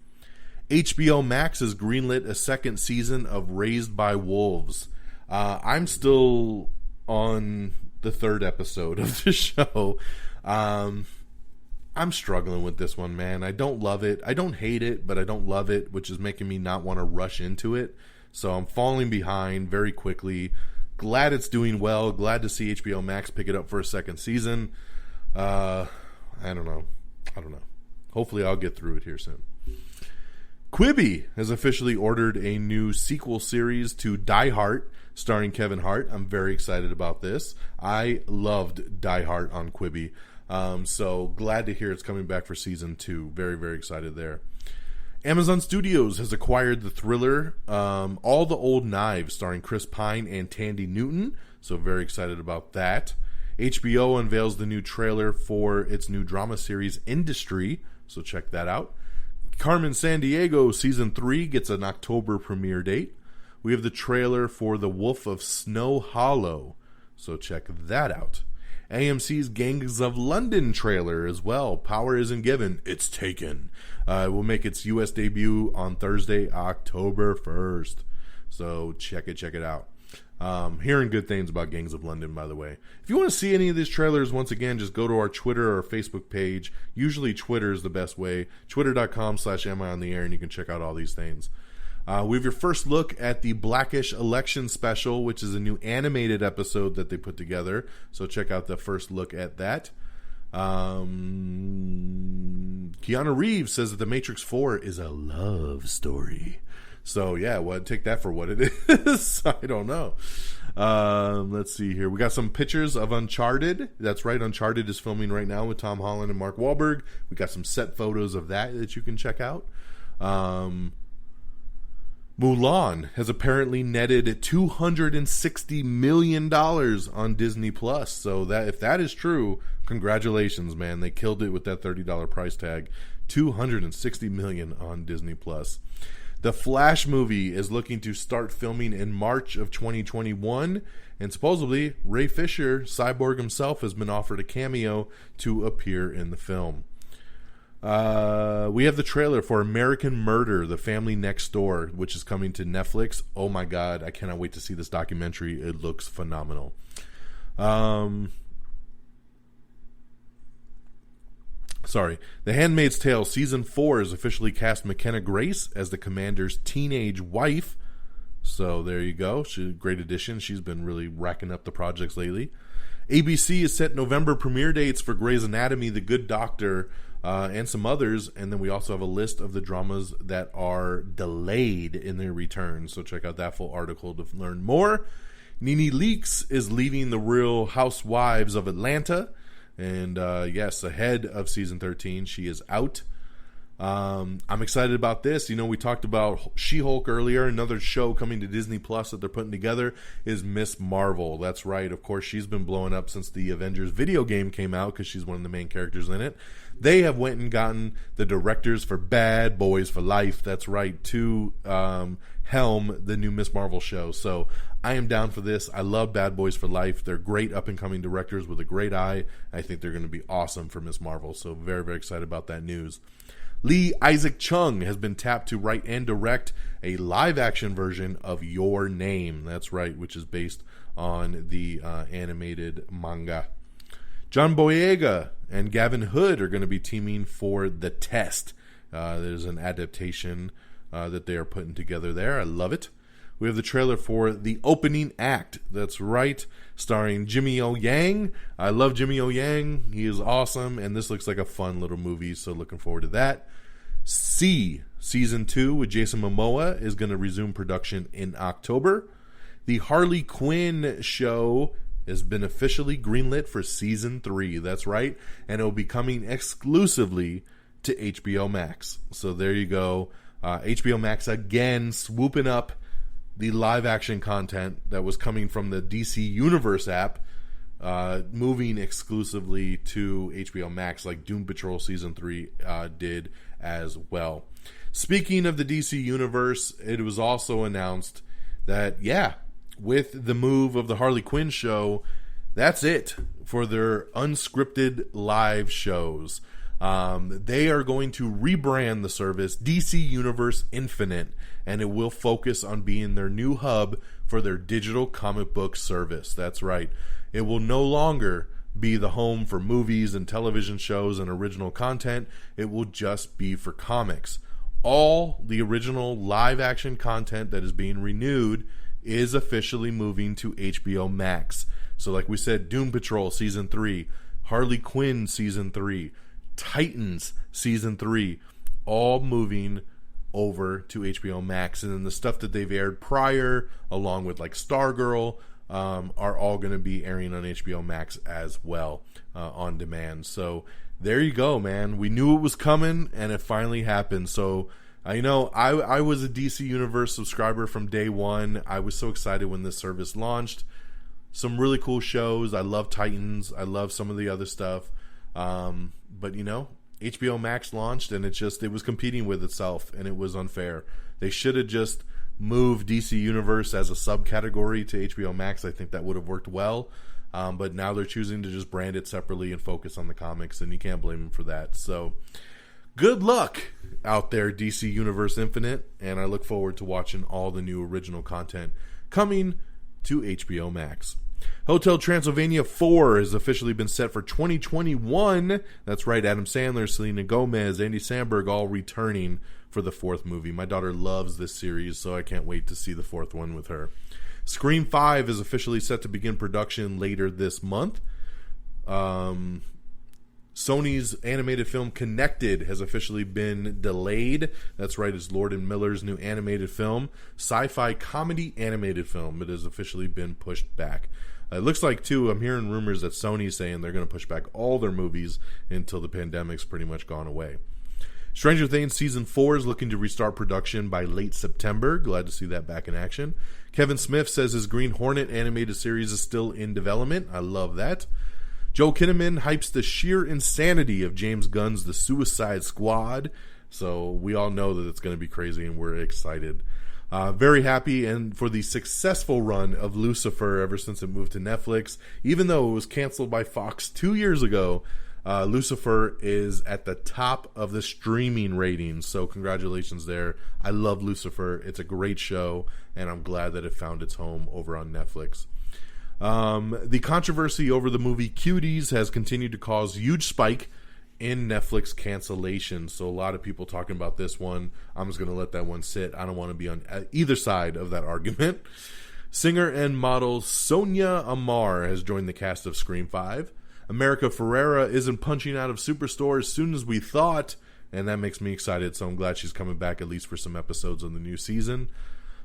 HBO Max has greenlit a second season of Raised by Wolves. I'm still on the third episode of the show. I'm struggling with this one, man. I don't love it. I don't hate it, but I don't love it, which is making me not want to rush into it. So I'm falling behind very quickly. Glad it's doing well. Glad to see HBO Max pick it up for a second season. I don't know. Hopefully I'll get through it here soon. Quibi has officially ordered a new sequel series to Die Hard, starring Kevin Hart. I'm very excited about this. I loved Die Hard on Quibi. So glad to hear it's coming back for season 2. Very, very excited there. Amazon Studios has acquired the thriller All the Old Knives, starring Chris Pine and Tandy Newton. So very excited about that. HBO unveils the new trailer for its new drama series Industry. So check that out. Carmen Sandiego Season 3 gets an October premiere date. We have the trailer for The Wolf of Snow Hollow, so check that out. AMC's Gangs of London trailer as well. Power isn't given, it's taken. It will make its U.S. debut on Thursday, October 1st. So check it out. Hearing good things about Gangs of London, by the way. If you want to see any of these trailers, once again, just go to our Twitter or Facebook page. Usually Twitter is the best way. Twitter.com/amiontheair, and you can check out all these things. We have your first look at the Blackish Election Special, which is a new animated episode that they put together. So check out the first look at that. Keanu Reeves says that The Matrix 4 is a love story. So, yeah, take that for what it is. I don't know. Let's see here. We got some pictures of Uncharted. That's right, Uncharted is filming right now with Tom Holland and Mark Wahlberg. We got some set photos of that you can check out. Mulan has apparently netted $260 million on Disney Plus. So that if that is true, congratulations, man. They killed it with that $30 price tag. $260 million on Disney Plus. The Flash movie is looking to start filming in March of 2021, and supposedly Ray Fisher, Cyborg himself, has been offered a cameo to appear in the film. We have the trailer for American Murder, The Family Next Door, which is coming to Netflix. Oh my God, I cannot wait to see this documentary. It looks phenomenal. The Handmaid's Tale Season 4 has officially cast McKenna Grace as the commander's teenage wife. So there you go. She's a great addition. She's been really racking up the projects lately. ABC has set November premiere dates for Grey's Anatomy, The Good Doctor, and some others. And then we also have a list of the dramas that are delayed in their return. So check out that full article to learn more. Nene Leakes is leaving The Real Housewives of Atlanta. And yes, ahead of season 13, she is out. I'm excited about this. You know, we talked about She-Hulk earlier. Another show coming to Disney Plus that they're putting together is Miss Marvel. That's right. Of course, she's been blowing up since the Avengers video game came out because she's one of the main characters in it. They have went and gotten the directors for Bad Boys for Life. That's right, to helm the new Miss Marvel show. So I am down for this. I love Bad Boys for Life. They're great up-and-coming directors with a great eye. I think they're going to be awesome for Miss Marvel. So very, very excited about that news. Lee Isaac Chung has been tapped to write and direct a live-action version of Your Name. That's right, which is based on the animated manga. John Boyega and Gavin Hood are going to be teaming for The Test. There's an adaptation that they are putting together there. I love it. we have the trailer for The Opening Act. That's right, starring Jimmy O Yang. I love Jimmy O Yang. He is awesome, and this looks like a fun little movie, so looking forward to that. C, Season 2 with Jason Momoa is going to resume production in October. The Harley Quinn show has been officially greenlit for Season 3. That's right, and it will be coming exclusively to HBO Max. So there you go. HBO Max again swooping up the live action content that was coming from the DC Universe app, moving exclusively to HBO Max, like Doom Patrol Season 3 did as well. Speaking of the DC Universe, it was also announced that, with the move of the Harley Quinn show, that's it for their unscripted live shows. They are going to rebrand the service DC Universe Infinite, and it will focus on being their new hub for their digital comic book service. That's right. It will no longer be the home for movies and television shows and original content. It will just be for comics. All the original live action content that is being renewed is officially moving to HBO Max. So like we said, Doom Patrol Season 3, Harley Quinn Season 3, Titans Season 3, all moving over to HBO Max. And then the stuff that they've aired prior, along with like Stargirl, are all going to be airing on HBO Max as well, on demand. So there you go, man. We knew it was coming, and it finally happened. So I was a DC Universe subscriber from day one. I was so excited when this service launched. Some really cool shows. I love Titans. I love some of the other stuff. But HBO Max launched, and it was competing with itself, and it was unfair. They should have just moved DC Universe as a subcategory to HBO Max. I think that would have worked well. But now they're choosing to just brand it separately and focus on the comics, and you can't blame them for that. So good luck out there, DC Universe Infinite, and I look forward to watching all the new original content coming to HBO Max. Hotel Transylvania 4 has officially been set for 2021. That's right, Adam Sandler, Selena Gomez, Andy Samberg all returning for the fourth movie. My daughter loves this series, so I can't wait to see the fourth one with her. Scream 5 is officially set to begin production later this month. Sony's animated film Connected has officially been delayed. That's right, it's Lord and Miller's new animated film. Sci-fi comedy animated film. It has officially been pushed back. It looks like, too, I'm hearing rumors that Sony's saying they're going to push back all their movies until the pandemic's pretty much gone away. Stranger Things Season 4 is looking to restart production by late September. Glad to see that back in action. Kevin Smith says his Green Hornet animated series is still in development. I love that. Joel Kinnaman hypes the sheer insanity of James Gunn's The Suicide Squad. So we all know that it's going to be crazy, and we're excited. Very happy and for the successful run of Lucifer ever since it moved to Netflix. Even though it was canceled by Fox 2 years ago, Lucifer is at the top of the streaming ratings. So congratulations there. I love Lucifer. It's a great show, and I'm glad that it found its home over on Netflix. The controversy over the movie Cuties has continued to cause huge spike in Netflix cancellation. So a lot of people talking about this one. I'm just going to let that one sit. I don't want to be on either side of that argument. Singer and model Sonia Amar has joined the cast of Scream 5. America Ferrera isn't punching out of Superstore as soon as we thought, and that makes me excited. So I'm glad she's coming back at least for some episodes of the new season.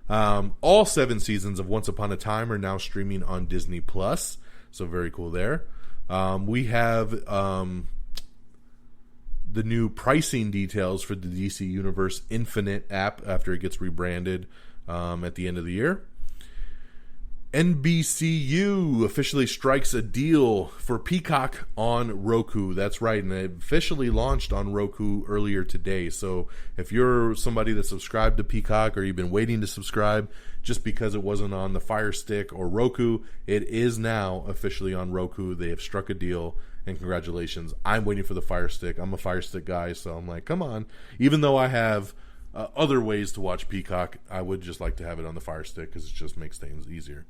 All 7 seasons of Once Upon a Time are now streaming on Disney Plus, so very cool there. We have the new pricing details for the DC Universe Infinite app after it gets rebranded at the end of the year. NBCU officially strikes a deal for Peacock on Roku. That's right, and it officially launched on Roku earlier today. So if you're somebody that subscribed to Peacock or you've been waiting to subscribe just because it wasn't on the Fire Stick or Roku, it is now officially on Roku. They have struck a deal, and congratulations. I'm waiting for the Fire Stick. I'm a Fire Stick guy, so I'm like, come on. Even though I have other ways to watch Peacock, I would just like to have it on the Fire Stick because it just makes things easier.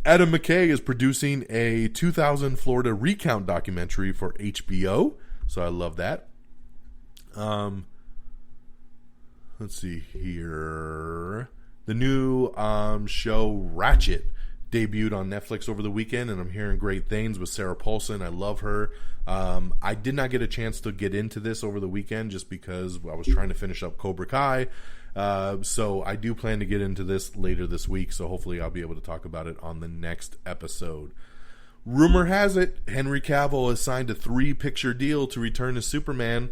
Adam McKay is producing a 2000 Florida recount documentary for HBO, so I love that. Let's see here. The new show Ratchet debuted on Netflix over the weekend, and I'm hearing great things with Sarah Paulson. I love her. I did not get a chance to get into this over the weekend just because I was trying to finish up Cobra Kai. So I do plan to get into this later this week, so hopefully I'll be able to talk about it on the next episode. Rumor has it, Henry Cavill has signed a 3-picture deal to return as Superman.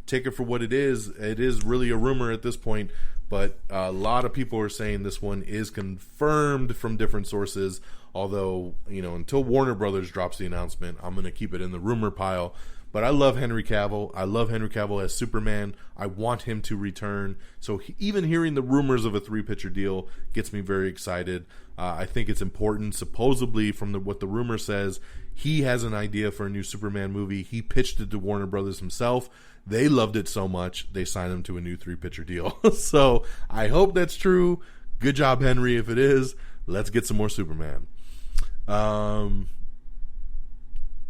Take it for what it is. It is really a rumor at this point, but a lot of people are saying this one is confirmed from different sources. Although, until Warner Brothers drops the announcement, I'm going to keep it in the rumor pile. But I love Henry Cavill. I love Henry Cavill as Superman. I want him to return. So even hearing the rumors of a 3-picture deal gets me very excited. I think it's important. Supposedly, from what the rumor says, he has an idea for a new Superman movie. He pitched it to Warner Brothers himself. They loved it so much, they signed him to a new 3-picture deal. So I hope that's true. Good job, Henry. If it is, let's get some more Superman.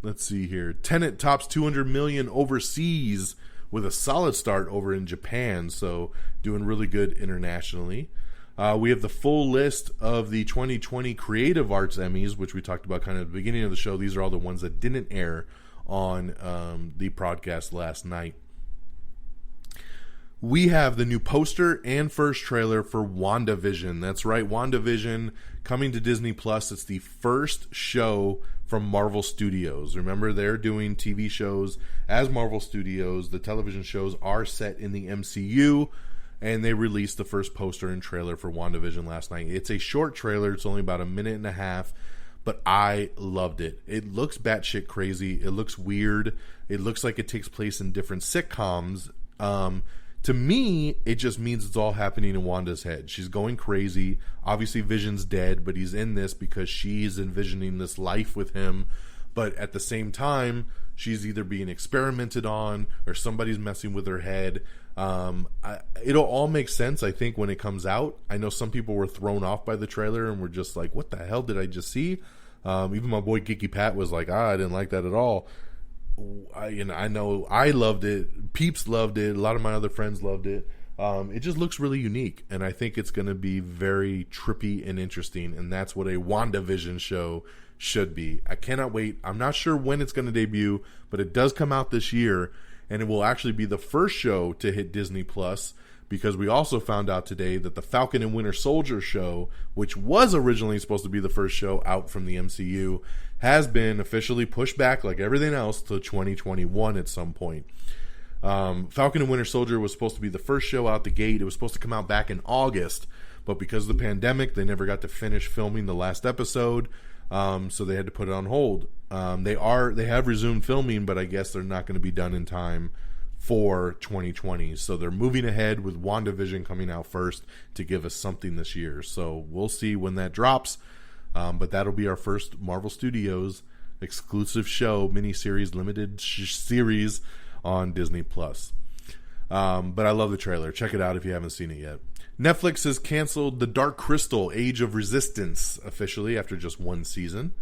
Let's see here. Tenet tops 200 million overseas with a solid start over in Japan, so doing really good internationally. We have the full list of the 2020 Creative Arts Emmys, which we talked about kind of at the beginning of the show. These are all the ones that didn't air on the podcast last night. We have the new poster and first trailer for WandaVision. That's right, WandaVision coming to Disney Plus. It's the first show from Marvel Studios. Remember, they're doing TV shows as Marvel Studios. The television shows are set in the MCU, and they released the first poster and trailer for WandaVision last night. It's a short trailer. It's only about a minute and a half, but I loved it. It looks batshit crazy. It looks weird. It looks like it takes place in different sitcoms. To me, it just means it's all happening in Wanda's head. She's going crazy. Obviously, Vision's dead, but he's in this because she's envisioning this life with him. But at the same time, she's either being experimented on or somebody's messing with her head. It'll all make sense, I think, when it comes out. I know some people were thrown off by the trailer and were just like, what the hell did I just see? Even my boy Geeky Pat was like, I didn't like that at all. I know I loved it. Peeps loved it. A lot of my other friends loved it. It just looks really unique, and I think it's going to be very trippy and interesting, and that's what a WandaVision show should be. I cannot wait. I'm not sure when it's going to debut, but it does come out this year, and it will actually be the first show to hit Disney Plus, because we also found out today that the Falcon and Winter Soldier show, which was originally supposed to be the first show out from the MCU, has been officially pushed back, like everything else, to 2021 at some point. Falcon and Winter Soldier was supposed to be the first show out the gate. It was supposed to come out back in August, but because of the pandemic, they never got to finish filming the last episode, so they had to put it on hold. They have resumed filming, but I guess they're not going to be done in time for 2020. So they're moving ahead with WandaVision coming out first to give us something this year. So we'll see when that drops. But that'll be our first Marvel Studios exclusive show, miniseries, limited series on Disney Plus. But I love the trailer. Check it out if you haven't seen it yet. Netflix has canceled The Dark Crystal: Age of Resistance officially after just one season.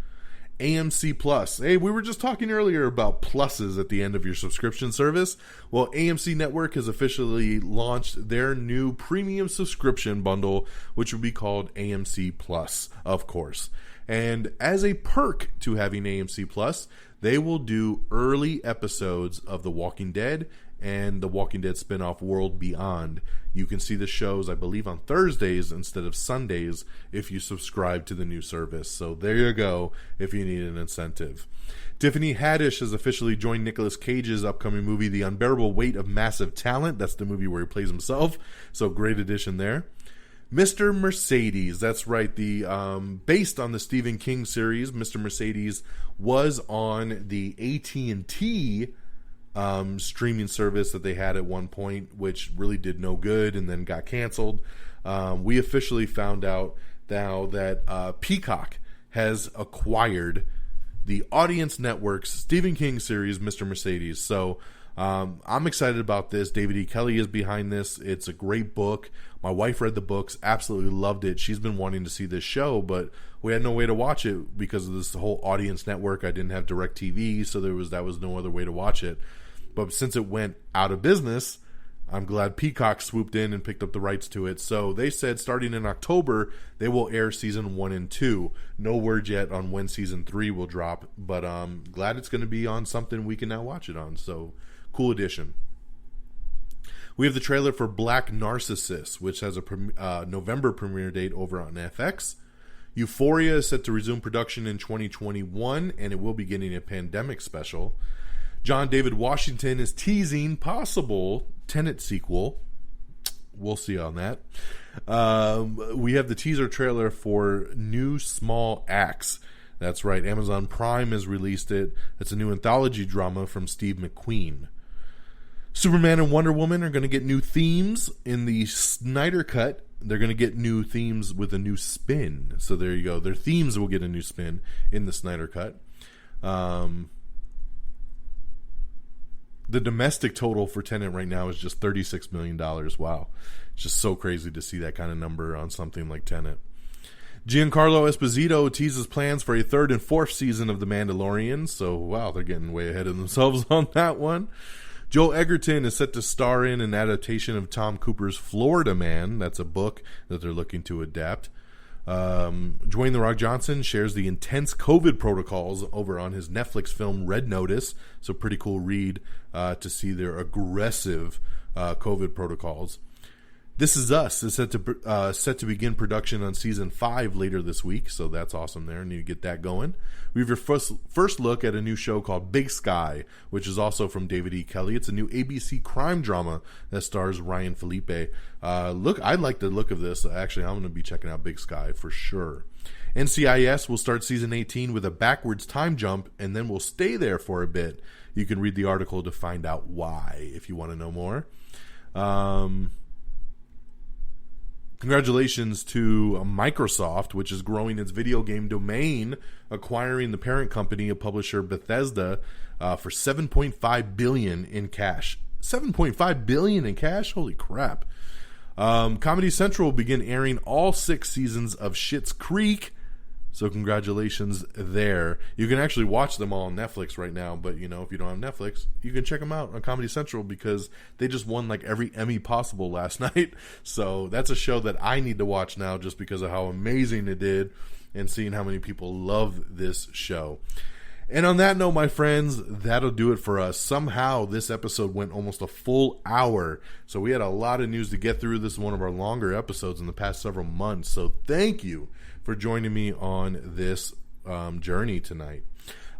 AMC Plus. Hey, we were just talking earlier about pluses at the end of your subscription service. Well, AMC Network has officially launched their new premium subscription bundle, which will be called AMC Plus, of course. And as a perk to having AMC Plus, they will do early episodes of The Walking Dead and The Walking Dead spinoff World Beyond. You can see the shows, I believe, on Thursdays instead of Sundays if you subscribe to the new service. So there you go if you need an incentive. Tiffany Haddish has officially joined Nicolas Cage's upcoming movie, The Unbearable Weight of Massive Talent. That's the movie where he plays himself. So great addition there. Mr. Mercedes, that's right. Based on the Stephen King series, Mr. Mercedes was on the AT&T streaming service that they had at one point, which really did no good and then got canceled. We officially found out now that Peacock has acquired the Audience Network's Stephen King series, Mr. Mercedes. So I'm excited about this. David E. Kelley is behind this. It's a great book. My wife read the books, absolutely loved it. She's been wanting to see this show, but we had no way to watch it because of this whole Audience Network. I didn't have DirecTV, so that was no other way to watch it. But since it went out of business, I'm glad Peacock swooped in and picked up the rights to it. So they said starting in October, they will air season 1 and 2. No word yet on when season 3 will drop, but glad it's going to be on something we can now watch it on. So cool addition. We have the trailer for Black Narcissus, which has a November premiere date over on FX. Euphoria is set to resume production in 2021, and it will be getting a pandemic special. John David Washington is teasing possible Tenet sequel. We'll see on that. We have the teaser trailer for New Small Axe. That's right, Amazon Prime has released it. It's a new anthology drama from Steve McQueen. Superman and Wonder Woman are going to get new themes in the Snyder Cut. They're going to get new themes with a new spin. So there you go. Their themes will get a new spin in the Snyder Cut. The domestic total for Tenet right now is just $36 million. Wow. It's just so crazy to see that kind of number on something like Tenet. Giancarlo Esposito teases plans for a 3rd and 4th season of The Mandalorian. So, wow, they're getting way ahead of themselves on that one. Joel Edgerton is set to star in an adaptation of Tom Cooper's Florida Man. That's a book that they're looking to adapt. Dwayne "The Rock" Johnson shares the intense COVID protocols over on his Netflix film Red Notice. So pretty cool read to see their aggressive COVID protocols. This Is Us is set to begin production on season 5 later this week, so that's awesome there. Need to get that going. We have your first look at a new show called Big Sky, which is also from David E. Kelley. It's a new ABC crime drama that stars Ryan Felipe. I like the look of this. Actually, I'm going to be checking out Big Sky for sure. NCIS will start season 18 with a backwards time jump, and then will stay there for a bit. You can read the article to find out why if you want to know more. Congratulations to Microsoft, which is growing its video game domain, acquiring the parent company of publisher Bethesda for $7.5 billion in cash. $7.5 billion in cash? Holy crap. Comedy Central will begin airing all 6 seasons of Schitt's Creek. So congratulations there. You can actually watch them all on Netflix right now, but if you don't have Netflix, you can check them out on Comedy Central because they just won like every Emmy possible last night. So that's a show that I need to watch now just because of how amazing it did and seeing how many people love this show. And on that note, my friends, that'll do it for us. Somehow this episode went almost a full hour. So we had a lot of news to get through. This is one of our longer episodes in the past several months. So thank you for joining me on this journey tonight.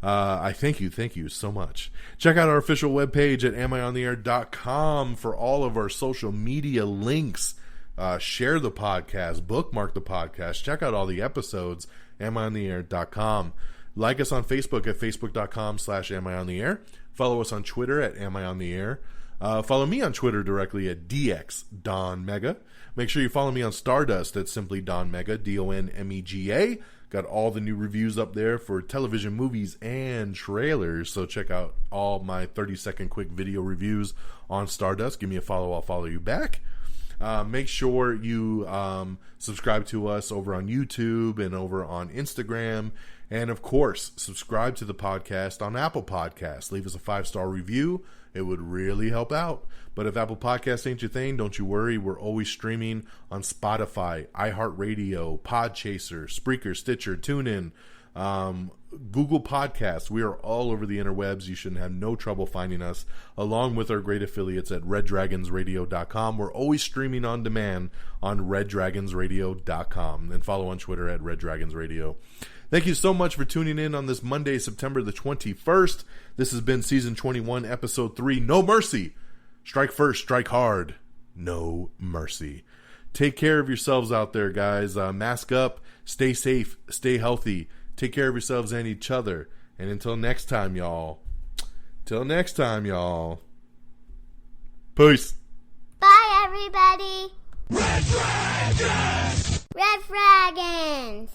I thank you so much. Check out our official webpage at amiontheair.com for all of our social media links. Share the podcast, bookmark the podcast, check out all the episodes, amiontheair.com. Like us on Facebook at facebook.com/amiontheair. Follow us on Twitter at amiontheair. Follow me on Twitter directly at DXDonMega. Make sure you follow me on Stardust at simply Don Mega, DONMEGA. Got all the new reviews up there for television, movies, and trailers. So check out all my 30-second quick video reviews on Stardust. Give me a follow, I'll follow you back. Make sure you subscribe to us over on YouTube and over on Instagram. And, of course, subscribe to the podcast on Apple Podcasts. Leave us a 5-star review. It would really help out. But if Apple Podcasts ain't your thing, don't you worry. We're always streaming on Spotify, iHeartRadio, Podchaser, Spreaker, Stitcher, TuneIn, Google Podcasts. We are all over the interwebs. You should have no trouble finding us, along with our great affiliates at reddragonsradio.com. We're always streaming on demand on reddragonsradio.com. And follow on Twitter at reddragonsradio. Thank you so much for tuning in on this Monday, September the 21st. This has been Season 21, Episode 3, No Mercy. Strike first, strike hard. No mercy. Take care of yourselves out there, guys. Mask up, stay safe, stay healthy. Take care of yourselves and each other. And until next time, y'all. Peace. Bye, everybody. Red Dragons! Red Dragons!